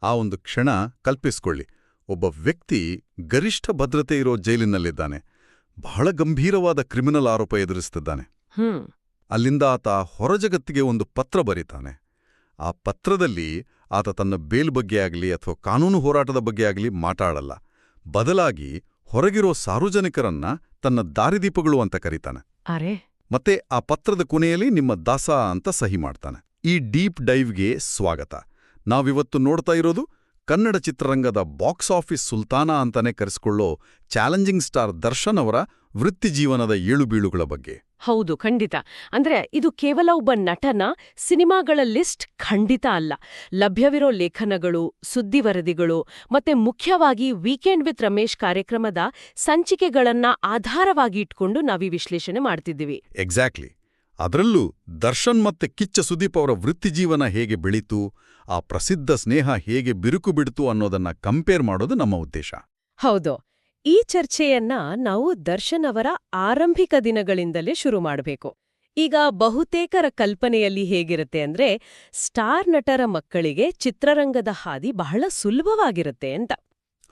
ಆ ಒಂದು ಕ್ಷಣ ಕಲ್ಪಿಸ್ಕೊಳ್ಳಿ. ಒಬ್ಬ ವ್ಯಕ್ತಿ ಗರಿಷ್ಠ ಭದ್ರತೆ ಇರೋ ಜೈಲಿನಲ್ಲಿದ್ದಾನೆ. ಬಹಳ ಗಂಭೀರವಾದ ಕ್ರಿಮಿನಲ್ ಆರೋಪ ಎದುರಿಸ್ತಿದ್ದಾನೆ. ಅಲ್ಲಿಂದ ಆತ ಹೊರಜಗತ್ತಿಗೆ ಒಂದು ಪತ್ರ ಬರೀತಾನೆ. ಆ ಪತ್ರದಲ್ಲಿ ಆತ ತನ್ನ ಬೇಲ್ ಬಗ್ಗೆ ಆಗಲಿ ಅಥವಾ ಕಾನೂನು ಹೋರಾಟದ ಬಗ್ಗೆ ಆಗಲಿ ಮಾತಾಡಲ್ಲ. ಬದಲಾಗಿ ಹೊರಗಿರೋ ಸಾರ್ವಜನಿಕರನ್ನ ತನ್ನ ದಾರಿದೀಪಗಳು ಅಂತ ಕರೀತಾನೆ. ಮತ್ತೆ ಆ ಪತ್ರದ ಕೊನೆಯಲ್ಲಿ ನಿಮ್ಮ ದಾಸ ಅಂತ ಸಹಿ ಮಾಡ್ತಾನೆ. ಈ ಡೀಪ್ ಡೈವ್ಗೆ ಸ್ವಾಗತ. ನಾವಿವತ್ತು ನೋಡ್ತಾ ಇರೋದು ಕನ್ನಡ ಚಿತ್ರರಂಗದ ಬಾಕ್ಸ್ ಆಫೀಸ್ ಸುಲ್ತಾನ ಅಂತಾನೆ ಕರೆಸಿಕೊಳ್ಳೋ ಚಾಲೆಂಜಿಂಗ್ ಸ್ಟಾರ್ ದರ್ಶನ್ ಅವರ ವೃತ್ತಿಜೀವನದ ಏಳುಬೀಳುಗಳ ಬಗ್ಗೆ. ಹೌದು, ಖಂಡಿತ. ಅಂದ್ರೆ ಇದು ಕೇವಲ ಒಬ್ಬ ನಟನ ಸಿನಿಮಾಗಳ ಲಿಸ್ಟ್ ಖಂಡಿತ ಅಲ್ಲ. ಲಭ್ಯವಿರೋ ಲೇಖನಗಳು, ಸುದ್ದಿ ವರದಿಗಳು ಮತ್ತೆ ಮುಖ್ಯವಾಗಿ ವೀಕೆಂಡ್ ವಿತ್ ರಮೇಶ್ ಕಾರ್ಯಕ್ರಮದ ಸಂಚಿಕೆಗಳನ್ನ ಆಧಾರವಾಗಿ ಇಟ್ಕೊಂಡು ನಾವೀ ವಿಶ್ಲೇಷಣೆ ಮಾಡ್ತಿದ್ದೀವಿ. ಎಕ್ಸಾಕ್ಟ್ಲಿ. ಅದರಲ್ಲೂ ದರ್ಶನ್ ಮತ್ತೆ ಕಿಚ್ಚ ಸುದೀಪ್ ಅವರ ವೃತ್ತಿಜೀವನ ಹೇಗೆ ಬೆಳೀತು, ಆ ಪ್ರಸಿದ್ಧ ಸ್ನೇಹ ಹೇಗೆ ಬಿರುಕು ಬಿಡ್ತು ಅನ್ನೋದನ್ನ ಕಂಪೇರ್ ಮಾಡೋದು ನಮ್ಮ ಉದ್ದೇಶ. ಹೌದು. ಈ ಚರ್ಚೆಯನ್ನ ನಾವು ದರ್ಶನ್ ಅವರ ಆರಂಭಿಕ ದಿನಗಳಿಂದಲೇ ಶುರು ಮಾಡಬೇಕು. ಈಗ ಬಹುತೇಕರ ಕಲ್ಪನೆಯಲ್ಲಿ ಹೇಗಿರುತ್ತೆ ಅಂದ್ರೆ, ಸ್ಟಾರ್ ನಟರ ಮಕ್ಕಳಿಗೆ ಚಿತ್ರರಂಗದ ಹಾದಿ ಬಹಳ ಸುಲಭವಾಗಿರುತ್ತೆ ಅಂತ.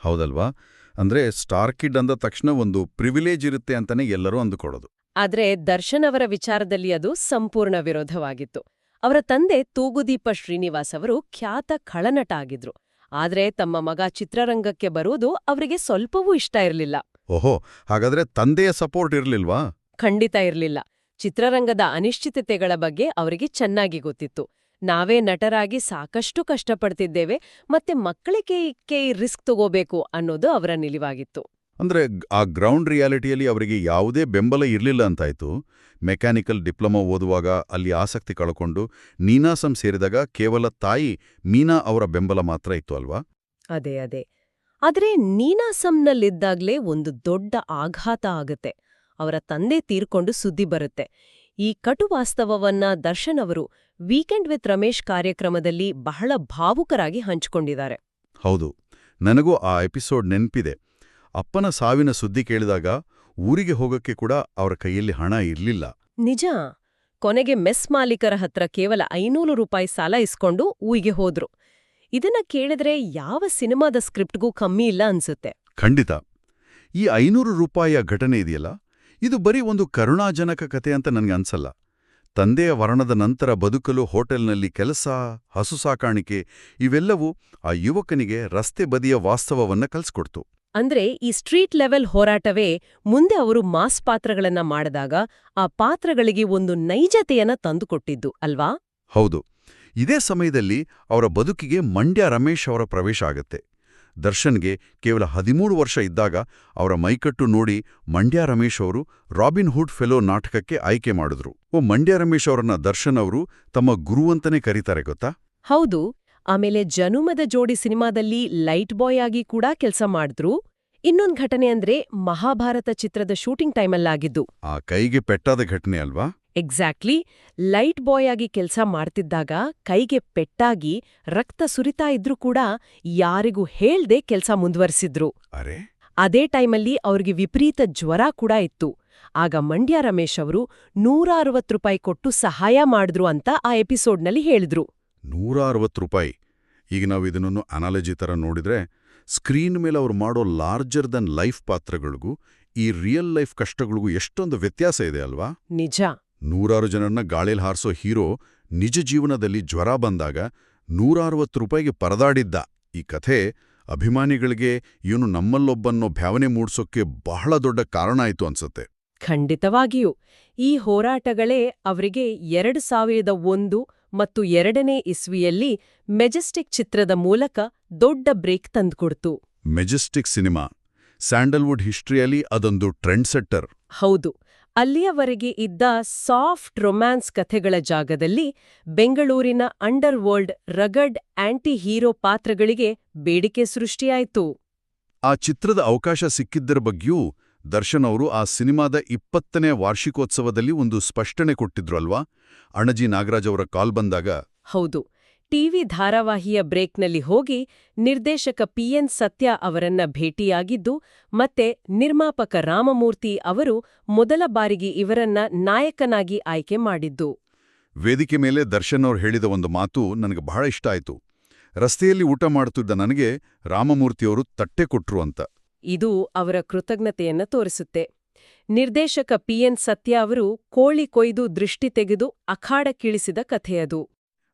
ಹೌದಲ್ವಾ? ಅಂದ್ರೆ ಸ್ಟಾರ್ ಕಿಡ್ ಅಂದ ತಕ್ಷಣ ಒಂದು ಪ್ರಿವಿಲೇಜ್ ಇರುತ್ತೆ ಅಂತಾನೆ ಎಲ್ಲರೂ ಅಂದುಕೊಳ್ಳೋದು. ಆದ್ರೆ ದರ್ಶನ್ ಅವರ ವಿಚಾರದಲ್ಲಿ ಅದು ಸಂಪೂರ್ಣ ವಿರೋಧವಾಗಿತ್ತು. ಅವರ ತಂದೆ ತೂಗುದೀಪ ಶ್ರೀನಿವಾಸ್ ಅವರು ಖ್ಯಾತ ಖಳನಟ ಆಗಿದ್ರು. ಆದ್ರೆ ತಮ್ಮ ಮಗ ಚಿತ್ರರಂಗಕ್ಕೆ ಬರುವುದು ಅವರಿಗೆ ಸ್ವಲ್ಪವೂ ಇಷ್ಟ ಇರಲಿಲ್ಲ. ಓಹೋ, ಹಾಗಾದ್ರೆ ತಂದೆಯ ಸಪೋರ್ಟ್ ಇರಲಿಲ್ವಾ? ಖಂಡಿತ ಇರಲಿಲ್ಲ. ಚಿತ್ರರಂಗದ ಅನಿಶ್ಚಿತತೆಗಳ ಬಗ್ಗೆ ಅವರಿಗೆ ಚೆನ್ನಾಗಿ ಗೊತ್ತಿತ್ತು. ನಾವೇ ನಟರಾಗಿ ಸಾಕಷ್ಟು ಕಷ್ಟಪಡ್ತಿದ್ದೇವೆ, ಮತ್ತೆ ಮಕ್ಕಳಿಗೆ ರಿಸ್ಕ್ ತಗೋಬೇಕು ಅನ್ನೋದು ಅವರ ನಿಲುವಾಗಿತ್ತು. ಅಂದ್ರೆ ಆ ಗ್ರೌಂಡ್ ರಿಯಾಲಿಟಿಯಲ್ಲಿ ಅವರಿಗೆ ಯಾವುದೇ ಬೆಂಬಲ ಇರಲಿಲ್ಲ ಅಂತಾಯ್ತು. ಮೆಕ್ಯಾನಿಕಲ್ ಡಿಪ್ಲೊಮಾ ಓದುವಾಗ ಅಲ್ಲಿ ಆಸಕ್ತಿ ಕಳ್ಕೊಂಡು ನೀನಾಸಂ ಸೇರಿದಾಗ ಕೇವಲ ತಾಯಿ ಮೀನಾ ಅವರ ಬೆಂಬಲ ಮಾತ್ರ ಇತ್ತು ಅಲ್ವಾ? ಅದೇ. ಆದ್ರೆ ನೀನಾಸಂನಲ್ಲಿದ್ದಾಗ್ಲೇ ಒಂದು ದೊಡ್ಡ ಆಘಾತ ಆಗತ್ತೆ. ಅವರ ತಂದೆ ತೀರ್ಕೊಂಡು ಸುದ್ದಿ ಬರುತ್ತೆ. ಈ ಕಟು ವಾಸ್ತವವನ್ನ ದರ್ಶನ್ ಅವರು ವೀಕೆಂಡ್ ವಿತ್ ರಮೇಶ್ ಕಾರ್ಯಕ್ರಮದಲ್ಲಿ ಬಹಳ ಭಾವುಕರಾಗಿ ಹಂಚಿಕೊಂಡಿದ್ದಾರೆ. ಹೌದು, ನನಗೂ ಆ ಎಪಿಸೋಡ್ ನೆನ್ಪಿದೆ. ಅಪ್ಪನ ಸಾವಿನ ಸುದ್ದಿ ಕೇಳಿದಾಗ ಊರಿಗೆ ಹೋಗಕ್ಕೆ ಕೂಡ ಅವರ ಕೈಯಲ್ಲಿ ಹಣ ಇರ್ಲಿಲ್ಲ. ನಿಜ. ಕೊನೆಗೆ ಮೆಸ್ ಮಾಲೀಕರ ಹತ್ರ ಕೇವಲ 500 ರೂಪಾಯಿ ಸಾಲ ಇಸ್ಕೊಂಡು ಊರಿಗೆ ಹೋದ್ರು. ಇದನ್ನ ಕೇಳಿದ್ರೆ ಯಾವ ಸಿನಿಮಾದ ಸ್ಕ್ರಿಪ್ಟ್ಗೂ ಕಮ್ಮಿ ಇಲ್ಲ ಅನ್ಸುತ್ತೆ. ಖಂಡಿತ. ಈ 500 ರೂಪಾಯಿಯ ಘಟನೆ ಇದೆಯಲ್ಲ, ಇದು ಬರೀ ಒಂದು ಕರುಣಾಜನಕ ಕತೆ ಅಂತ ನನ್ಗೆ ಅನ್ಸಲ್ಲ. ತಂದೆಯ ಮರಣದ ನಂತರ ಬದುಕಲು ಹೋಟೆಲ್ನಲ್ಲಿ ಕೆಲಸ, ಹಸು ಸಾಕಾಣಿಕೆ ಇವೆಲ್ಲವೂ ಆ ಯುವಕನಿಗೆ ರಸ್ತೆ ಬದಿಯ ವಾಸ್ತವವನ್ನ ಕಲ್ಸ್ಕೊಡ್ತು. ಅಂದ್ರೆ ಈ ಸ್ಟ್ರೀಟ್ ಲೆವೆಲ್ ಹೋರಾಟವೇ ಮುಂದೆ ಅವರು ಮಾಸ್ ಪಾತ್ರಗಳನ್ನ ಮಾಡಿದಾಗ ಆ ಪಾತ್ರಗಳಿಗೆ ಒಂದು ನೈಜತೆಯನ್ನ ತಂದುಕೊಟ್ಟಿದ್ದು ಅಲ್ವಾ? ಹೌದು. ಇದೇ ಸಮಯದಲ್ಲಿ ಅವರ ಬದುಕಿಗೆ ಮಂಡ್ಯ ರಮೇಶ್ ಅವರ ಪ್ರವೇಶ ಆಗತ್ತೆ. ದರ್ಶನ್ಗೆ ಕೇವಲ 13 ವರ್ಷ ಇದ್ದಾಗ ಅವರ ಮೈಕಟ್ಟು ನೋಡಿ ಮಂಡ್ಯ ರಮೇಶ್ ಅವರು ರಾಬಿನ್ ಹುಡ್ ಫೆಲೋ ನಾಟಕಕ್ಕೆ ಆಯ್ಕೆ ಮಾಡಿದ್ರು. ಮಂಡ್ಯ ರಮೇಶ್ ಅವರನ್ನ ದರ್ಶನ್ ಅವರು ತಮ್ಮ ಗುರುವಂತನೇ ಕರೀತಾರೆ ಗೊತ್ತಾ? ಹೌದು. ಆಮೇಲೆ ಜನುಮದ ಜೋಡಿ ಸಿನಿಮಾದಲ್ಲಿ ಲೈಟ್ ಬಾಯ್ ಆಗಿ ಕೂಡ ಕೆಲಸ ಮಾಡಿದ್ರು. ಇನ್ನೊಂದ್ ಘಟನೆ ಅಂದ್ರೆ ಮಹಾಭಾರತ ಚಿತ್ರದ ಶೂಟಿಂಗ್ ಟೈಮಲ್ಲಾಗಿದ್ದು. ಆ ಕೈಗೆ ಪೆಟ್ಟಾದ ಘಟನೆ ಅಲ್ವಾ? ಎಕ್ಸಾಕ್ಟ್ಲಿ. ಲೈಟ್ ಬಾಯ್ ಆಗಿ ಕೆಲಸ ಮಾಡ್ತಿದ್ದಾಗ ಕೈಗೆ ಪೆಟ್ಟಾಗಿ ರಕ್ತ ಸುರಿತಾ ಇದ್ರೂ ಕೂಡ ಯಾರಿಗೂ ಹೇಳ್ದೆ ಕೆಲಸ ಮುಂದುವರಿಸಿದ್ರು. ಅದೇ ಟೈಮಲ್ಲಿ ಅವ್ರಿಗೆ ವಿಪರೀತ ಜ್ವರ ಕೂಡ ಇತ್ತು. ಆಗ ಮಂಡ್ಯ ರಮೇಶ್ ಅವರು 160 ರೂಪಾಯಿ ಕೊಟ್ಟು ಸಹಾಯ ಮಾಡಿದ್ರು ಅಂತ ಆ ಎಪಿಸೋಡ್ನಲ್ಲಿ ಹೇಳಿದ್ರು. 160 ರೂಪಾಯಿ. ಈಗ ನಾವು ಇದನ್ನು ಅನಾಲಜಿ ತರ ನೋಡಿದ್ರೆ ಸ್ಕ್ರೀನ್ ಮೇಲೆ ಅವ್ರು ಮಾಡೋ ಲಾರ್ಜರ್ ದನ್ ಲೈಫ್ ಪಾತ್ರಗಳಿಗೂ ಈ ರಿಯಲ್ ಲೈಫ್ ಕಷ್ಟಗಳಿಗೂ ಎಷ್ಟೊಂದು ವ್ಯತ್ಯಾಸ ಇದೆ ಅಲ್ವಾ? ನಿಜ. 100 ಜನರನ್ನ ಗಾಳಿಲ್ ಹಾರಿಸೋ ಹೀರೋ ನಿಜ ಜೀವನದಲ್ಲಿ ಜ್ವರ ಬಂದಾಗ 160 ರೂಪಾಯಿಗೆ ಪರದಾಡಿದ್ದ. ಈ ಕಥೆ ಅಭಿಮಾನಿಗಳಿಗೆ ಇವನು ನಮ್ಮಲ್ಲೊಬ್ಬನ್ನೋ ಭಾವನೆ ಮೂಡ್ಸೋಕ್ಕೆ ಬಹಳ ದೊಡ್ಡ ಕಾರಣ ಆಯ್ತು ಅನ್ಸತ್ತೆ. ಖಂಡಿತವಾಗಿಯೂ. ಈ ಹೋರಾಟಗಳೇ ಅವರಿಗೆ 2001 ಮತ್ತು 2ನೇ ಇಸ್ವಿಯಲ್ಲಿ ಮೆಜೆಸ್ಟಿಕ್ ಚಿತ್ರದ ಮೂಲಕ ದೊಡ್ಡ ಬ್ರೇಕ್ ತಂದುಕೊಡ್ತು. ಮೆಜೆಸ್ಟಿಕ್ ಸಿನಿಮಾ ಸ್ಯಾಂಡಲ್ವುಡ್ ಹಿಸ್ಟ್ರಿಯಲ್ಲಿ ಅದೊಂದು ಟ್ರೆಂಡ್ ಸೆಟ್ಟರ್. ಹೌದು. ಅಲ್ಲಿಯವರೆಗೆ ಇದ್ದ ಸಾಫ್ಟ್ ರೊಮ್ಯಾನ್ಸ್ ಕಥೆಗಳ ಜಾಗದಲ್ಲಿ ಬೆಂಗಳೂರಿನ ಅಂಡರ್ ವರ್ಲ್ಡ್ ರಗಡ್ ಆಂಟಿ ಹೀರೋ ಪಾತ್ರಗಳಿಗೆ ಬೇಡಿಕೆ ಸೃಷ್ಟಿಯಾಯಿತು. ಆ ಚಿತ್ರದ ಅವಕಾಶ ಸಿಕ್ಕಿದ್ದರ ಬಗ್ಗೆಯೂ ದರ್ಶನ್ ಅವರು ಆ ಸಿನಿಮಾದ 20ನೇ ವಾರ್ಷಿಕೋತ್ಸವದಲ್ಲಿ ಒಂದು ಸ್ಪಷ್ಟನೆ ಕೊಟ್ಟಿದ್ರು ಅಲ್ವಾ? ಅಣಜಿ ನಾಗರಾಜ್ ಅವರ ಕಾಲ್ ಬಂದಾಗ. ಹೌದು. ಟಿವಿ ಧಾರಾವಾಹಿಯ ಬ್ರೇಕ್ನಲ್ಲಿ ಹೋಗಿ ನಿರ್ದೇಶಕ PN ಸತ್ಯ ಅವರನ್ನ ಭೇಟಿಯಾಗಿದ್ದು ಮತ್ತೆ ನಿರ್ಮಾಪಕ ರಾಮಮೂರ್ತಿ ಅವರು ಮೊದಲ ಬಾರಿಗೆ ಇವರನ್ನ ನಾಯಕನಾಗಿ ಆಯ್ಕೆ ಮಾಡಿದ್ದು. ವೇದಿಕೆ ಮೇಲೆ ದರ್ಶನ್ ಅವರು ಹೇಳಿದ ಒಂದು ಮಾತು ನನಗೆ ಬಹಳ ಇಷ್ಟ ಆಯ್ತು. ರಸ್ತೆಯಲ್ಲಿ ಊಟ ಮಾಡುತ್ತಿದ್ದ ನನಗೆ ರಾಮಮೂರ್ತಿಯವರು ತಟ್ಟೆ ಕೊಟ್ರು ಅಂತ. ಇದು ಅವರ ಕೃತಜ್ಞತೆಯನ್ನ ತೋರಿಸುತ್ತೆ. ನಿರ್ದೇಶಕ PN ಸತ್ಯ ಅವರು ಕೋಳಿ ಕೊಯ್ದು ದೃಷ್ಟಿ ತೆಗೆದು ಅಖಾಡಕ್ಕಿಳಿಸಿದ ಕಥೆಯದು.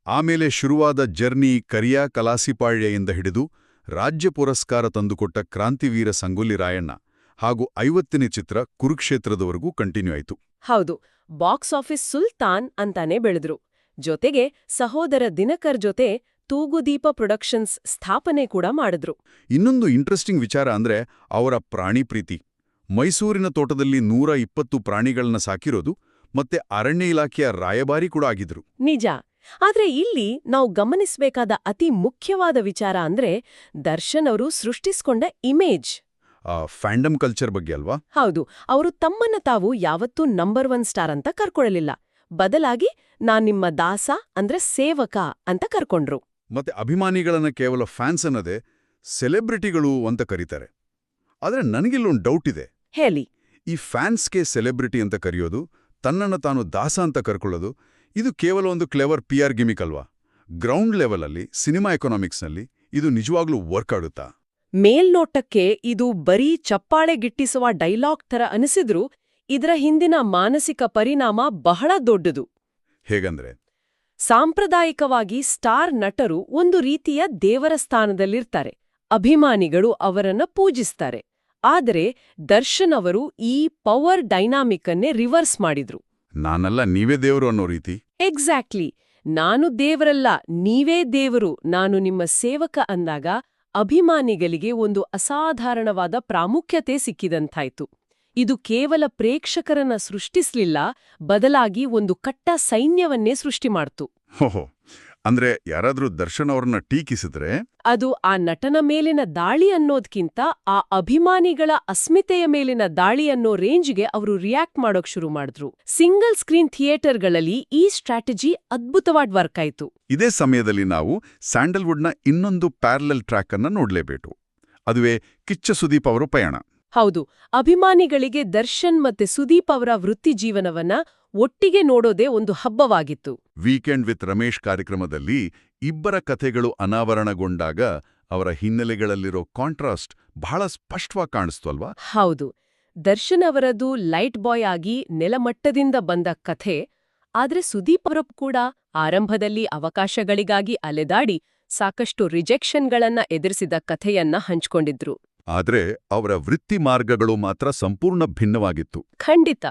ಆಮೇಲೆ ಶುರುವಾದ ಜರ್ನಿ ಕರಿಯಾ ಕಲಾಸಿಪಾಳ್ಯೆಯಿಂದ ಹಿಡಿದು ರಾಜ್ಯ ಪುರಸ್ಕಾರ ತಂದುಕೊಟ್ಟ ಕ್ರಾಂತಿವೀರ ಸಂಗೊಳ್ಳಿ ರಾಯಣ್ಣ ಹಾಗೂ 50ನೇ ಚಿತ್ರ ಕುರುಕ್ಷೇತ್ರದವರೆಗೂ ಕಂಟಿನ್ಯೂ ಆಯಿತು. ಹೌದು, ಬಾಕ್ಸ್ ಆಫೀಸ್ ಸುಲ್ತಾನ್ ಅಂತಾನೆ ಬೆಳೆದ್ರು. ಜೊತೆಗೆ ಸಹೋದರ ದಿನಕರ್ ಜೊತೆ ತೂಗುದೀಪ ಪ್ರೊಡಕ್ಷನ್ಸ್ ಸ್ಥಾಪನೆ ಕೂಡ ಮಾಡಿದ್ರು. ಇನ್ನೊಂದು ಇಂಟ್ರೆಸ್ಟಿಂಗ್ ವಿಚಾರ ಅಂದ್ರೆ ಅವರ ಪ್ರಾಣಿ ಪ್ರೀತಿ. ಮೈಸೂರಿನ ತೋಟದಲ್ಲಿ 120 ಪ್ರಾಣಿಗಳನ್ನ ಸಾಕಿರೋದು ಮತ್ತೆ ಅರಣ್ಯ ಇಲಾಖೆಯ ರಾಯಭಾರಿ ಕೂಡ ಆಗಿದ್ರು. ನಿಜ. ಆದ್ರೆ ಇಲ್ಲಿ ನಾವು ಗಮನಿಸಬೇಕಾದ ಅತಿ ಮುಖ್ಯವಾದ ವಿಚಾರ ಅಂದ್ರೆ ದರ್ಶನ್ ಅವರು ಸೃಷ್ಟಿಸ್ಕೊಂಡ ಇಮೇಜ್. ಫ್ಯಾಂಡಮ್ ಕಲ್ಚರ್ ಬಗ್ಗೆ ಅಲ್ವಾ? ಹೌದು, ಅವರು ತಮ್ಮನ್ನ ತಾವು ಯಾವತ್ತೂ ನಂಬರ್ 1 ಸ್ಟಾರ್ ಅಂತ ಕರ್ಕೊಳ್ಳಲಿಲ್ಲ. ಬದಲಾಗಿ ನಾನ್ ನಿಮ್ಮ ದಾಸ ಅಂದ್ರೆ ಸೇವಕ ಅಂತ ಕರ್ಕೊಂಡ್ರು. ಮತ್ತೆ ಅಭಿಮಾನಿಗಳನ್ನ ಕೇವಲ ಫ್ಯಾನ್ಸ್ ಅನ್ನದೇ ಸೆಲೆಬ್ರಿಟಿಗಳು ಅಂತ ಕರೀತಾರೆ. ಆದ್ರೆ ನನಗಿಲ್ಲೊಂದು ಡೌಟ್ ಇದೆ. ಹೇಳಿ. ಈ ಫ್ಯಾನ್ಸ್ಗೆ ಸೆಲೆಬ್ರಿಟಿ ಅಂತ ಕರೆಯೋದು, ತನ್ನನ್ನು ತಾನು ದಾಸ ಅಂತ ಕರ್ಕೊಳ್ಳೋದು, ಇದು ಕೇವಲ ಒಂದು ಕ್ಲೆವರ್ PR ಗಿಮಿಕ್ ಅಲ್ವಾ? ಗ್ರೌಂಡ್ ಲೆವೆಲಲ್ಲಿ ಸಿನಿಮಾ ಎಕನಾಮಿಕ್ಸ್ನಲ್ಲಿ ಇದು ನಿಜವಾಗ್ಲೂ ವರ್ಕ್ ಆಗುತ್ತಾ? ಮೇಲ್ನೋಟಕ್ಕೆ ಇದು ಬರೀ ಚಪ್ಪಾಳೆ ಗಿಟ್ಟಿಸುವ ಡೈಲಾಗ್ ತರ ಅನಿಸಿದ್ರೂ ಇದರ ಹಿಂದಿನ ಮಾನಸಿಕ ಪರಿಣಾಮ ಬಹಳ ದೊಡ್ಡದು. ಹೇಗಂದ್ರೆ? ಸಾಂಪ್ರದಾಯಿಕವಾಗಿ ಸ್ಟಾರ್ ನಟರು ಒಂದು ರೀತಿಯ ದೇವರ ಸ್ಥಾನದಲ್ಲಿರ್ತಾರೆ. ಅಭಿಮಾನಿಗಳು ಅವರನ್ನ ಪೂಜಿಸ್ತಾರೆ. ಆದರೆ ದರ್ಶನ್ ಅವರು ಈ ಪವರ್ ಡೈನಾಮಿಕ್ ಅನ್ನೇ ರಿವರ್ಸ್ ಮಾಡಿದ್ರು. ನಾನಲ್ಲ, ನೀವೇ ದೇವರು ಅನ್ನೋ ರೀತಿ. ಎಕ್ಸಾಕ್ಟ್ಲಿ. ನಾನು ದೇವರಲ್ಲ, ನೀವೇ ದೇವರು, ನಾನು ನಿಮ್ಮ ಸೇವಕ ಅಂದಾಗ ಅಭಿಮಾನಿಗಳಿಗೆ ಒಂದು ಅಸಾಧಾರಣವಾದ ಪ್ರಾಮುಖ್ಯತೆ ಸಿಕ್ಕಿದಂತಾಯ್ತು. ಇದು ಕೇವಲ ಪ್ರೇಕ್ಷಕರನ್ನ ಸೃಷ್ಟಿಸ್ಲಿಲ್ಲ, ಬದಲಾಗಿ ಒಂದು ಕಟ್ಟ ಸೈನ್ಯವನ್ನೇ ಸೃಷ್ಟಿ ಮಾಡ್ತು. ಹೋಹೋ, ಅಂದ್ರೆ ಯಾರಾದ್ರೂ ದರ್ಶನ್ ಅವ್ರನ್ನ ಟೀಕಿಸಿದ್ರೆ ಅದು ಆ ನಟನ ಮೇಲಿನ ದಾಳಿ ಅನ್ನೋದ್ಕಿಂತ ಆ ಅಭಿಮಾನಿಗಳ ಅಸ್ಮಿತೆಯ ಮೇಲಿನ ದಾಳಿ ಅನ್ನೋ ರೇಂಜ್ಗೆ ಅವರು ರಿಯಾಕ್ಟ್ ಮಾಡೋಕ್ ಶುರು ಮಾಡಿದ್ರು. ಸಿಂಗಲ್ ಸ್ಕ್ರೀನ್ ಥಿಯೇಟರ್ಗಳಲ್ಲಿ ಈ ಸ್ಟ್ರಾಟಜಿ ಅದ್ಭುತವಾದ ವರ್ಕ್ ಆಯ್ತು. ಇದೇ ಸಮಯದಲ್ಲಿ ನಾವು ಸ್ಯಾಂಡಲ್ವುಡ್ನ ಇನ್ನೊಂದು ಪ್ಯಾರಲಲ್ ಟ್ರ್ಯಾಕ್ ಅನ್ನ ನೋಡ್ಲೇಬೇಕು. ಅದುವೇ ಕಿಚ್ಚ ಸುದೀಪ್ ಅವರ ಪಯಣ. ಹೌದು, ಅಭಿಮಾನಿಗಳಿಗೆ ದರ್ಶನ್ ಮತ್ತೆ ಸುದೀಪ್ ಅವರ ವೃತ್ತಿ ಜೀವನವನ್ನ ಒಟ್ಟಿಗೆ ನೋಡೋದೇ ಒಂದು ಹಬ್ಬವಾಗಿತ್ತು. ವೀಕೆಂಡ್ ವಿತ್ ರಮೇಶ್ ಕಾರ್ಯಕ್ರಮದಲ್ಲಿ ಇಬ್ಬರ ಕಥೆಗಳು ಅನಾವರಣಗೊಂಡಾಗ ಅವರ ಹಿನ್ನೆಲೆಗಳಲ್ಲಿರೋ ಕಾಂಟ್ರಾಸ್ಟ್ ಬಹಳ ಸ್ಪಷ್ಟವಾಗಿ ಕಾಣಿಸ್ತು ಅಲ್ವಾ? ಹೌದು, ದರ್ಶನ್ ಅವರದು ಲೈಟ್ ಬಾಯ್ ಆಗಿ ನೆಲಮಟ್ಟದಿಂದ ಬಂದ ಕಥೆ. ಆದ್ರೆ ಸುದೀಪ್ ಅವರು ಕೂಡ ಆರಂಭದಲ್ಲಿ ಅವಕಾಶಗಳಿಗಾಗಿ ಅಲೆದಾಡಿ ಸಾಕಷ್ಟು ರಿಜೆಕ್ಷನ್ಗಳನ್ನ ಎದುರಿಸಿದ ಕಥೆಯನ್ನ ಹಂಚ್ಕೊಂಡಿದ್ರು. ಆದ್ರೆ ಅವರ ವೃತ್ತಿ ಮಾರ್ಗಗಳು ಮಾತ್ರ ಸಂಪೂರ್ಣ ಭಿನ್ನವಾಗಿತ್ತು. ಖಂಡಿತ.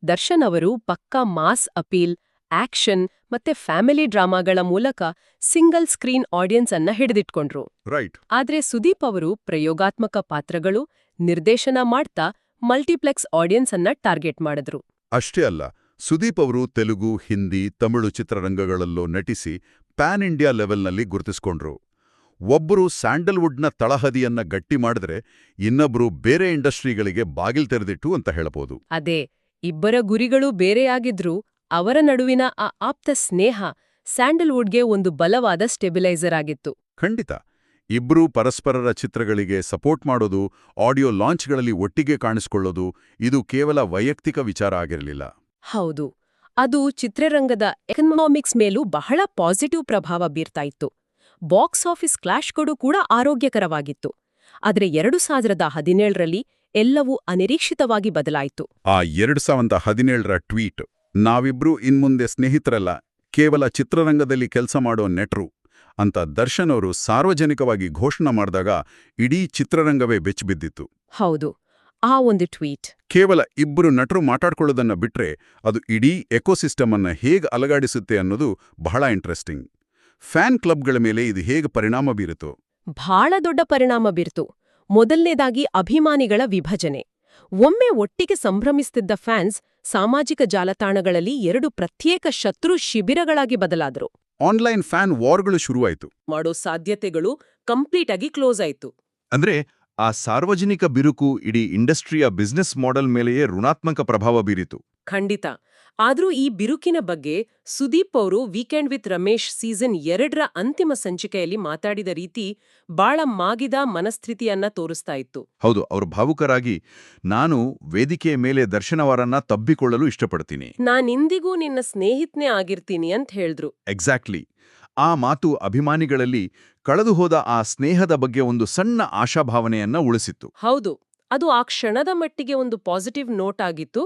ದರ್ಶನ್ ಅವರು ಪಕ್ಕಾ ಮಾಸ್ ಅಪೀಲ್, ಆಕ್ಷನ್ ಮತ್ತೆ ಫ್ಯಾಮಿಲಿ ಡ್ರಾಮಾಗಳ ಮೂಲಕ ಸಿಂಗಲ್ ಸ್ಕ್ರೀನ್ ಆಡಿಯನ್ಸ್ ಅನ್ನ ಹಿಡಿದಿಟ್ಕೊಂಡ್ರು. ರೈಟ್. ಆದ್ರೆ ಸುದೀಪ್ ಅವರು ಪ್ರಯೋಗಾತ್ಮಕ ಪಾತ್ರಗಳು, ನಿರ್ದೇಶನ ಮಾಡ್ತಾ ಮಲ್ಟಿಪ್ಲೆಕ್ಸ್ ಆಡಿಯನ್ಸ್ ಅನ್ನ ಟಾರ್ಗೆಟ್ ಮಾಡಿದ್ರು. ಅಷ್ಟೇ ಅಲ್ಲ, ಸುದೀಪ್ ಅವರು ತೆಲುಗು, ಹಿಂದಿ, ತಮಿಳು ಚಿತ್ರರಂಗಗಳಲ್ಲೂ ನಟಿಸಿ ಪ್ಯಾನ್ ಇಂಡಿಯಾ ಲೆವೆಲ್ನಲ್ಲಿ ಗುರುತಿಸ್ಕೊಂಡ್ರು. ಒಬ್ಬರು ಸ್ಯಾಂಡಲ್ವುಡ್ನ ತಳಹದಿಯನ್ನ ಗಟ್ಟಿ ಮಾಡಿದ್ರೆ ಇನ್ನೊಬ್ರು ಬೇರೆ ಇಂಡಸ್ಟ್ರಿಗಳಿಗೆ ಬಾಗಿಲ್ ತೆರೆದಿಟ್ಟು ಅಂತ ಹೇಳಬಹುದು. ಅದೇ, ಇಬ್ಬರ ಗುರಿಗಳು ಬೇರೆಯಾಗಿದ್ರೂ ಅವರ ನಡುವಿನ ಆ ಆಪ್ತ ಸ್ನೇಹ ಸ್ಯಾಂಡಲ್ವುಡ್ಗೆ ಒಂದು ಬಲವಾದ ಸ್ಟೆಬಿಲೈಸರ್ ಆಗಿತ್ತು. ಖಂಡಿತ. ಇಬ್ರೂ ಪರಸ್ಪರರ ಚಿತ್ರಗಳಿಗೆ ಸಪೋರ್ಟ್ ಮಾಡೋದು, ಆಡಿಯೋ ಲಾಂಚ್ಗಳಲ್ಲಿ ಒಟ್ಟಿಗೆ ಕಾಣಿಸ್ಕೊಳ್ಳೋದು, ಇದು ಕೇವಲ ವೈಯಕ್ತಿಕ ವಿಚಾರ ಆಗಿರಲಿಲ್ಲ. ಹೌದು, ಅದು ಚಿತ್ರರಂಗದ ಎಕನಾಮಿಕ್ಸ್ ಮೇಲೂ ಬಹಳ ಪಾಸಿಟಿವ್ ಪ್ರಭಾವ ಬೀರ್ತಾ ಇತ್ತು. ಬಾಕ್ಸ್ ಆಫೀಸ್ ಕ್ಲಾಶ್ಗಳು ಕೂಡ ಆರೋಗ್ಯಕರವಾಗಿತ್ತು. ಆದರೆ 2017ರಲ್ಲಿ ಎಲ್ಲವೂ ಅನಿರೀಕ್ಷಿತವಾಗಿ ಬದಲಾಯಿತು. ಆ 2017ರ ಟ್ವೀಟ್, ನಾವಿಬ್ರೂ ಇನ್ಮುಂದೆ ಸ್ನೇಹಿತರಲ್ಲ, ಕೇವಲ ಚಿತ್ರರಂಗದಲ್ಲಿ ಕೆಲಸ ಮಾಡೋ ನೆಟ್ರು ಅಂತ ದರ್ಶನ್ ಅವರು ಸಾರ್ವಜನಿಕವಾಗಿ ಘೋಷಣೆ ಮಾಡಿದಾಗ ಇಡೀ ಚಿತ್ರರಂಗವೇ ಬೆಚ್ಚಿಬಿದ್ದಿತ್ತು. ಹೌದು, ಆ ಒಂದು ಟ್ವೀಟ್ ಕೇವಲ ಇಬ್ಬರು ನಟರು ಮಾತಾಡ್ಕೊಳ್ಳೋದನ್ನ ಬಿಟ್ರೆ ಅದು ಇಡೀ ಎಕೋಸಿಸ್ಟಮ್ ಅನ್ನ ಹೇಗೆ ಅಲಗಾಡಿಸುತ್ತೆ ಅನ್ನೋದು ಬಹಳ ಇಂಟ್ರೆಸ್ಟಿಂಗ್. ಫ್ಯಾನ್ ಕ್ಲಬ್ಗಳ ಮೇಲೆ ಇದು ಹೇಗೆ ಪರಿಣಾಮ ಬೀರುತ್ತೋ? ಬಹಳ ದೊಡ್ಡ ಪರಿಣಾಮ ಬೀರ್ತು. ಮೊದಲನೇದಾಗಿ ಅಭಿಮಾನಿಗಳ ವಿಭಜನೆ. ಒಮ್ಮೆ ಒಟ್ಟಿಗೆ ಸಂಭ್ರಮಿಸುತ್ತಿದ್ದ ಫ್ಯಾನ್ಸ್ ಸಾಮಾಜಿಕ ಜಾಲತಾಣಗಳಲ್ಲಿ 2 ಪ್ರತ್ಯೇಕ ಶತ್ರು ಶಿಬಿರಗಳಾಗಿ ಬದಲಾದರು. ಆನ್ಲೈನ್ ಫ್ಯಾನ್ ವಾರ್ಗಳು ಶುರುವಾಯಿತು. ಮಾಡೋ ಸಾಧ್ಯತೆಗಳು ಕಂಪ್ಲೀಟ್ ಆಗಿ ಕ್ಲೋಸ್ ಆಯಿತು. ಅಂದ್ರೆ ಆ ಸಾರ್ವಜನಿಕ ಬಿರುಕು ಇಡೀ ಇಂಡಸ್ಟ್ರಿಯ ಬಿಸ್ನೆಸ್ ಮಾಡೆಲ್ ಮೇಲೆಯೇ ಋಣಾತ್ಮಕ ಪ್ರಭಾವ ಬೀರಿತು. ಖಂಡಿತ. ಆದ್ರೂ ಈ ಬಿರುಕಿನ ಬಗ್ಗೆ ಸುದೀಪ್ ಅವರು ವೀಕೆಂಡ್ ವಿತ್ ರಮೇಶ್ ಸೀಸನ್ 2ರ ಅಂತಿಮ ಸಂಚಿಕೆಯಲ್ಲಿ ಮಾತಾಡಿದ ರೀತಿ ಬಾಳ ಮಾಗಿದ ಮನಸ್ಥಿತಿಯನ್ನ ತೋರಿಸ್ತಾ ಇತ್ತು. ಹೌದು, ಅವರು ಭಾವುಕರಾಗಿ, ನಾನು ವೇದಿಕೆಯ ಮೇಲೆ ದರ್ಶನವರನ್ನ ತಬ್ಬಿಕೊಳ್ಳಲು ಇಷ್ಟಪಡ್ತೀನಿ, ನಾನಿಂದಿಗೂ ನಿನ್ನ ಸ್ನೇಹಿತನೇ ಆಗಿರ್ತೀನಿ ಅಂತ ಹೇಳಿದ್ರು. ಎಕ್ಸಾಕ್ಟ್ಲಿ. ಆ ಮಾತು ಅಭಿಮಾನಿಗಳಲ್ಲಿ ಕಳೆದುಹೋದ ಆ ಸ್ನೇಹದ ಬಗ್ಗೆ ಒಂದು ಸಣ್ಣ ಆಶಾಭಾವನೆಯನ್ನ ಉಳಿಸಿತ್ತು. ಹೌದು, ಅದು ಆ ಕ್ಷಣದ ಮಟ್ಟಿಗೆ ಒಂದು ಪಾಸಿಟಿವ್ ನೋಟ್ ಆಗಿತ್ತು.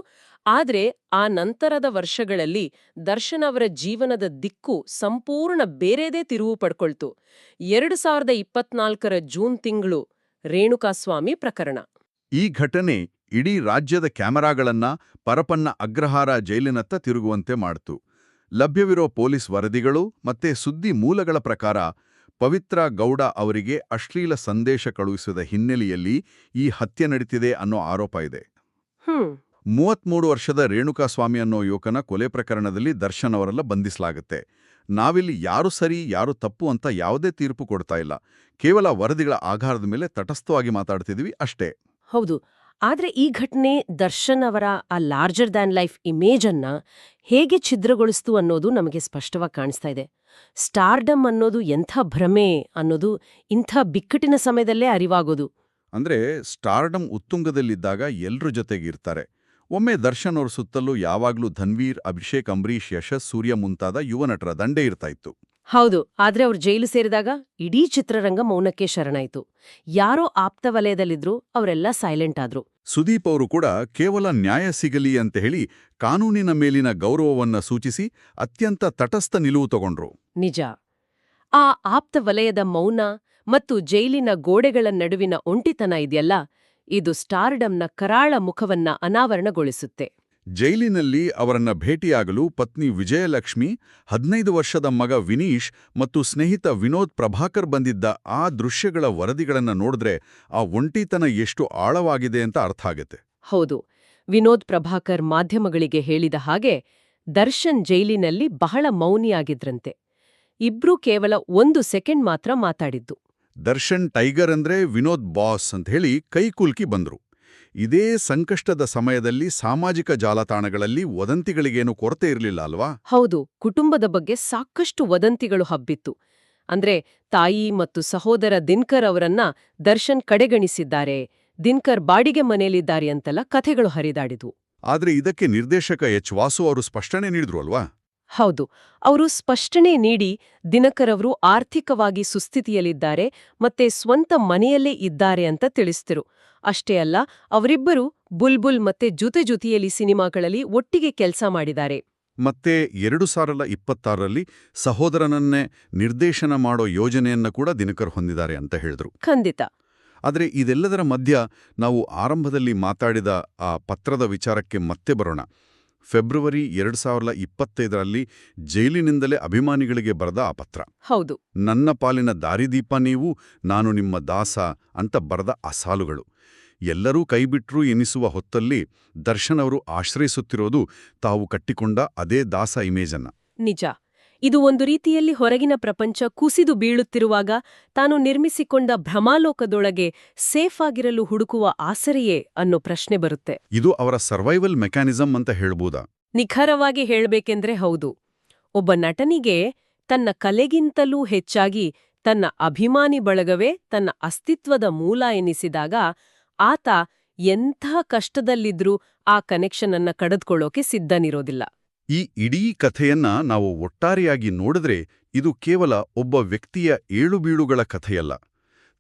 ಆದ್ರೆ ಆ ನಂತರದ ವರ್ಷಗಳಲ್ಲಿ ದರ್ಶನ್ ಅವರ ಜೀವನದ ದಿಕ್ಕು ಸಂಪೂರ್ಣ ಬೇರೆದೇ ತಿರುವು ಪಡ್ಕೊಳ್ತು. 2024ರ ಜೂನ್ ತಿಂಗಳು ರೇಣುಕಾಸ್ವಾಮಿ ಪ್ರಕರಣ. ಈ ಘಟನೆ ಇಡೀ ರಾಜ್ಯದ ಕ್ಯಾಮೆರಾಗಳನ್ನ ಪರಪನ್ನ ಅಗ್ರಹಾರ ಜೈಲಿನತ್ತ ತಿರುಗುವಂತೆ ಮಾಡಿತು. ಲಭ್ಯವಿರೋ ಪೊಲೀಸ್ ವರದಿಗಳು ಮತ್ತೆ ಸುದ್ದಿ ಮೂಲಗಳ ಪ್ರಕಾರ ಪವಿತ್ರ ಗೌಡ ಅವರಿಗೆ ಅಶ್ಲೀಲ ಸಂದೇಶ ಕಳುಹಿಸಿದ ಹಿನ್ನೆಲೆಯಲ್ಲಿ ಈ ಹತ್ಯೆ ನಡೀತಿದೆ ಅನ್ನೋ ಆರೋಪ ಇದೆ. 33 ವರ್ಷದ ರೇಣುಕಾಸ್ವಾಮಿ ಅನ್ನೋ ಯುವಕನ ಕೊಲೆ ಪ್ರಕರಣದಲ್ಲಿ ದರ್ಶನ್ ಅವರೆಲ್ಲ ಬಂಧಿಸಲಾಗುತ್ತೆ. ನಾವಿಲ್ಲಿ ಯಾರು ಸರಿ ಯಾರು ತಪ್ಪು ಅಂತ ಯಾವುದೇ ತೀರ್ಪು ಕೊಡ್ತಾ ಇಲ್ಲ. ಕೇವಲ ವರದಿಗಳ ಆಧಾರದ ಮೇಲೆ ತಟಸ್ಥವಾಗಿ ಮಾತಾಡ್ತಿದ್ವಿ ಅಷ್ಟೇ. ಹೌದು, ಆದ್ರೆ ಈ ಘಟನೆ ದರ್ಶನ್ ಅವರ ಆ ಲಾರ್ಜರ್ ದ್ಯಾನ್ ಲೈಫ್ ಇಮೇಜ್ ಅನ್ನ ಹೇಗೆ ಛಿದ್ರಗೊಳಿಸ್ತು ಅನ್ನೋದು ನಮಗೆ ಸ್ಪಷ್ಟವಾಗಿ ಕಾಣಿಸ್ತಾ ಇದೆ. ಸ್ಟಾರ್ಡಮ್ ಅನ್ನೋದು ಎಂಥ ಭ್ರಮೆ ಅನ್ನೋದು ಇಂಥ ಬಿಕ್ಕಟ್ಟಿನ ಸಮಯದಲ್ಲೇ ಅರಿವಾಗೋದು. ಅಂದ್ರೆ ಸ್ಟಾರ್ಡಮ್ ಉತ್ತುಂಗದಲ್ಲಿದ್ದಾಗ ಎಲ್ರ ಜೊತೆಗಿರ್ತಾರೆ. ಒಮ್ಮೆ ದರ್ಶನ್ ಅವ್ರ ಸುತ್ತಲೂ ಯಾವಾಗ್ಲೂ ಧನ್ವೀರ್, ಅಭಿಷೇಕ್, ಅಂಬರೀಷ್, ಯಶಸ್, ಸೂರ್ಯ ಮುಂತಾದ ಯುವ ನಟರ ದಂಡೆ ಇರ್ತಾ ಇತ್ತು. ಹೌದು, ಆದ್ರೆ ಅವ್ರು ಜೈಲು ಸೇರಿದಾಗ ಇಡೀ ಚಿತ್ರರಂಗ ಮೌನಕ್ಕೆ ಶರಣಾಯ್ತು. ಯಾರೋ ಆಪ್ತ ವಲಯದಲ್ಲಿದ್ರು, ಅವರೆಲ್ಲ ಸೈಲೆಂಟ್ ಆದ್ರು. ಸುದೀಪ್ ಅವರು ಕೂಡ ಕೇವಲ ನ್ಯಾಯ ಸಿಗಲಿ ಅಂತ ಹೇಳಿ ಕಾನೂನಿನ ಮೇಲಿನ ಗೌರವವನ್ನ ಸೂಚಿಸಿ ಅತ್ಯಂತ ತಟಸ್ಥ ನಿಲುವು ತಗೊಂಡ್ರು. ನಿಜ. ಆ ಆಪ್ತ ವಲಯದ ಮೌನ ಮತ್ತು ಜೈಲಿನ ಗೋಡೆಗಳ ನಡುವಿನ ಒಂಟಿತನ ಇದೆಯಲ್ಲ, ಇದು ಸ್ಟಾರ್ಡಮ್ನ ಕರಾಳ ಮುಖವನ್ನ ಅನಾವರಣಗೊಳಿಸುತ್ತೆ. ಜೈಲಿನಲ್ಲಿ ಅವರನ್ನ ಭೇಟಿಯಾಗಲು ಪತ್ನಿ ವಿಜಯಲಕ್ಷ್ಮಿ, 15 ವರ್ಷದ ಮಗ ವಿನೀಶ್ ಮತ್ತು ಸ್ನೇಹಿತ ವಿನೋದ್ ಪ್ರಭಾಕರ್ ಬಂದಿದ್ದ ಆ ದೃಶ್ಯಗಳ ವರದಿಗಳನ್ನ ನೋಡಿದ್ರೆ ಆ ಒಂಟಿತನ ಎಷ್ಟು ಆಳವಾಗಿದೆ ಅಂತ ಅರ್ಥ ಆಗತ್ತೆ. ಹೌದು, ವಿನೋದ್ ಪ್ರಭಾಕರ್ ಮಾಧ್ಯಮಗಳಿಗೆ ಹೇಳಿದ ಹಾಗೆ ದರ್ಶನ್ ಜೈಲಿನಲ್ಲಿ ಬಹಳ ಮೌನಿಯಾಗಿದ್ರಂತೆ. ಇಬ್ರೂ ಕೇವಲ 1 ಸೆಕೆಂಡ್ ಮಾತ್ರ ಮಾತಾಡಿದ್ದು. ದರ್ಶನ್ ಟೈಗರ್ ಅಂದ್ರೆ ವಿನೋದ್ ಬಾಸ್ ಅಂತ ಹೇಳಿ ಕೈಕುಲ್ಕಿ ಬಂದ್ರು. ಇದೇ ಸಂಕಷ್ಟದ ಸಮಯದಲ್ಲಿ ಸಾಮಾಜಿಕ ಜಾಲತಾಣಗಳಲ್ಲಿ ವದಂತಿಗಳಿಗೇನು ಕೊರತೆ ಇರಲಿಲ್ಲ ಅಲ್ವಾ? ಹೌದು, ಕುಟುಂಬದ ಬಗ್ಗೆ ಸಾಕಷ್ಟು ವದಂತಿಗಳು ಹಬ್ಬಿತ್ತು. ಅಂದ್ರೆ ತಾಯಿ ಮತ್ತು ಸಹೋದರ ದಿನ್ಕರ್ ಅವರನ್ನ ದರ್ಶನ್ ಕಡೆಗಣಿಸಿದ್ದಾರೆ, ದಿನ್ಕರ್ ಬಾಡಿಗೆ ಮನೆಯಲ್ಲಿದ್ದಾರೆ ಅಂತೆಲ್ಲ ಕಥೆಗಳು ಹರಿದಾಡಿದ್ವು. ಆದ್ರೆ ಇದಕ್ಕೆ ನಿರ್ದೇಶಕ ಎಚ್ ವಾಸು ಅವರು ಸ್ಪಷ್ಟನೆ ನೀಡಿದ್ರು ಅಲ್ವಾ? ಹೌದು, ಅವರು ಸ್ಪಷ್ಟನೆ ನೀಡಿ ದಿನಕರ್ ಅವರು ಆರ್ಥಿಕವಾಗಿ ಸುಸ್ಥಿತಿಯಲ್ಲಿದ್ದಾರೆ ಮತ್ತೆ ಸ್ವಂತ ಮನೆಯಲ್ಲೇ ಇದ್ದಾರೆ ಅಂತ ತಿಳಿಸಿದರು. ಅಷ್ಟೇ ಅಲ್ಲ, ಅವರಿಬ್ಬರು ಬುಲ್ಬುಲ್ ಮತ್ತೆ ಜೊತೆಯಲ್ಲಿ ಸಿನಿಮಾಗಳಲ್ಲಿ ಒಟ್ಟಿಗೆ ಕೆಲಸ ಮಾಡಿದ್ದಾರೆ. ಮತ್ತೆ 2026ರಲ್ಲಿ ಸಹೋದರನನ್ನೇ ನಿರ್ದೇಶನ ಮಾಡೋ ಯೋಜನೆಯನ್ನ ಕೂಡ ದಿನಕರ್ ಹೊಂದಿದ್ದಾರೆ ಅಂತ ಹೇಳಿದ್ರು. ಖಂಡಿತ. ಆದರೆ ಇದೆಲ್ಲದರ ಮಧ್ಯ ನಾವು ಆರಂಭದಲ್ಲಿ ಮಾತಾಡಿದ ಆ ಪತ್ರದ ವಿಚಾರಕ್ಕೆ ಮತ್ತೆ ಬರೋಣ. ಫೆಬ್ರವರಿ 2025ರಲ್ಲಿ ಜೈಲಿನಿಂದಲೇ ಅಭಿಮಾನಿಗಳಿಗೆ ಬರೆದ ಆ ಪತ್ರ. ಹೌದು. ನನ್ನ ಪಾಲಿನ ದಾರಿದೀಪ ನೀವು, ನಾನು ನಿಮ್ಮ ದಾಸ ಅಂತ ಬರೆದ ಆ ಸಾಲುಗಳು ಎಲ್ಲರೂ ಕೈಬಿಟ್ರು ಎನಿಸುವ ಹೊತ್ತಲ್ಲಿ ದರ್ಶನ್ ಅವರು ಆಶ್ರಯಿಸುತ್ತಿರೋದು ತಾವು ಕಟ್ಟಿಕೊಂಡ ಅದೇ ದಾಸ ಇಮೇಜನ್ನ. ನಿಜ. ಇದು ಒಂದು ರೀತಿಯಲ್ಲಿ ಹೊರಗಿನ ಪ್ರಪಂಚ ಕುಸಿದು ಬೀಳುತ್ತಿರುವಾಗ ತಾನು ನಿರ್ಮಿಸಿಕೊಂಡ ಭ್ರಮಾಲೋಕದೊಳಗೆ ಸೇಫ್ ಆಗಿರಲು ಹುಡುಕುವ ಆಸರೆಯೇ ಅನ್ನೋ ಪ್ರಶ್ನೆ ಬರುತ್ತೆ. ಇದು ಅವರ ಸರ್ವೈವಲ್ ಮೆಕ್ಯಾನಿಸಮ್ ಅಂತ ಹೇಳ್ಬೋದಾ? ನಿಖರವಾಗಿ ಹೇಳ್ಬೇಕೆಂದ್ರೆ ಹೌದು. ಒಬ್ಬ ನಟನಿಗೆ ತನ್ನ ಕಲೆಗಿಂತಲೂ ಹೆಚ್ಚಾಗಿ ತನ್ನ ಅಭಿಮಾನಿ ಬಳಗವೇ ತನ್ನ ಅಸ್ತಿತ್ವದ ಮೂಲ ಎನಿಸಿದಾಗ ಆತ ಎಂಥ ಕಷ್ಟದಲ್ಲಿದ್ರೂ ಆ ಕನೆಕ್ಷನ್ ಅನ್ನ ಕಡಿದುಕೊಳ್ಳೋಕೆ ಸಿದ್ಧನಿರೋದಿಲ್ಲ. ಈ ಇಡೀ ಕಥೆಯನ್ನ ನಾವು ಒಟ್ಟಾರೆಯಾಗಿ ನೋಡಿದ್ರೆ ಇದು ಕೇವಲ ಒಬ್ಬ ವ್ಯಕ್ತಿಯ ಏಳುಬೀಳುಗಳ ಕಥೆಯಲ್ಲ.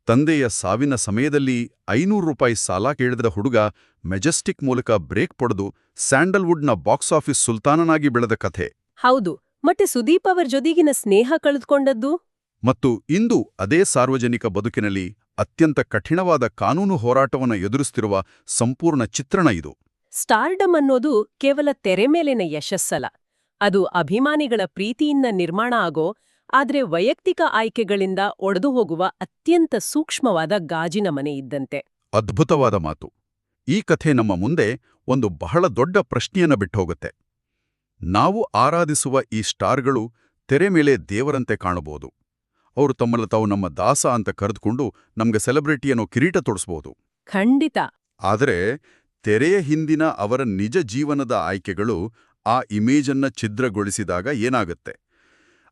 ತಂದೆಯ ಸಾವಿನ ಸಮಯದಲ್ಲಿ 500 ರೂಪಾಯಿ ಸಾಲ ಕೇಳಿದ ಹುಡುಗ ಮೆಜೆಸ್ಟಿಕ್ ಮೂಲಕ ಬ್ರೇಕ್ ಪಡೆದು ಸ್ಯಾಂಡಲ್ವುಡ್ನ ಬಾಕ್ಸ್ ಆಫೀಸ್ ಸುಲ್ತಾನನಾಗಿ ಬೆಳೆದ ಕಥೆ. ಹೌದು, ಮತ್ತೆ ಸುದೀಪ್ ಅವರ ಜೊತೆಗಿನ ಸ್ನೇಹ ಕಳೆದುಕೊಂಡದ್ದು. ಮತ್ತು ಇಂದು ಅದೇ ಸಾರ್ವಜನಿಕ ಬದುಕಿನಲ್ಲಿ ಅತ್ಯಂತ ಕಠಿಣವಾದ ಕಾನೂನು ಹೋರಾಟವನ್ನು ಎದುರಿಸುತ್ತಿರುವ ಸಂಪೂರ್ಣ ಚಿತ್ರಣ ಇದು. ಸ್ಟಾರ್ಡಮ್ ಅನ್ನೋದು ಕೇವಲ ತೆರೆ ಮೇಲಿನ ಯಶಸ್ಸಲ್ಲ, ಅದು ಅಭಿಮಾನಿಗಳ ಪ್ರೀತಿಯಿಂದ ನಿರ್ಮಾಣ ಆಗೋ, ಆದ್ರೆ ವೈಯಕ್ತಿಕ ಆಯ್ಕೆಗಳಿಂದ ಒಡೆದು ಹೋಗುವ ಅತ್ಯಂತ ಸೂಕ್ಷ್ಮವಾದ ಗಾಜಿನ ಮನೆ ಇದ್ದಂತೆ. ಅದ್ಭುತವಾದ ಮಾತು. ಈ ಕಥೆ ನಮ್ಮ ಮುಂದೆ ಒಂದು ಬಹಳ ದೊಡ್ಡ ಪ್ರಶ್ನೆಯನ್ನ ಬಿಟ್ಟೋಗುತ್ತೆ. ನಾವು ಆರಾಧಿಸುವ ಈ ಸ್ಟಾರ್ಗಳು ತೆರೆ ಮೇಲೆ ದೇವರಂತೆ ಕಾಣಬಹುದು. ಅವರು ತಮ್ಮಲ್ಲ ತಾವು ನಮ್ಮ ದಾಸ ಅಂತ ಕರೆದುಕೊಂಡು ನಮ್ಗೆ ಸೆಲೆಬ್ರಿಟಿ ಅನ್ನೋ ಕಿರೀಟ ತೊಡಿಸ್ಬೋದು. ಖಂಡಿತ. ಆದರೆ ತೆರೆಯ ಹಿಂದಿನ ಅವರ ನಿಜ ಜೀವನದ ಆಯ್ಕೆಗಳು ಆ ಇಮೇಜನ್ನ ಛಿದ್ರಗೊಳಿಸಿದಾಗ ಏನಾಗುತ್ತೆ?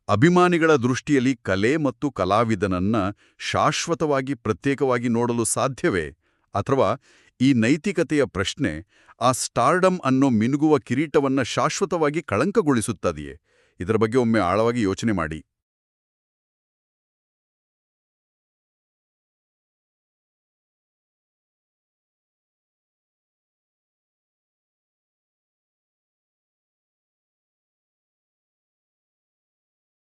ಅಭಿಮಾನಿಗಳ ದೃಷ್ಟಿಯಲ್ಲಿ ಕಲೆ ಮತ್ತು ಕಲಾವಿದನನ್ನ ಶಾಶ್ವತವಾಗಿ ಪ್ರತ್ಯೇಕವಾಗಿ ನೋಡಲು ಸಾಧ್ಯವೇ? ಅಥವಾ ಈ ನೈತಿಕತೆಯ ಪ್ರಶ್ನೆ ಆ ಸ್ಟಾರ್ಡಮ್ ಅನ್ನೋ ಮಿನುಗುವ ಕಿರೀಟವನ್ನ ಶಾಶ್ವತವಾಗಿ ಕಳಂಕಗೊಳಿಸುತ್ತದೆಯೇ? ಇದರ ಬಗ್ಗೆ ಒಮ್ಮೆ ಆಳವಾಗಿ ಯೋಚನೆ ಮಾಡಿ.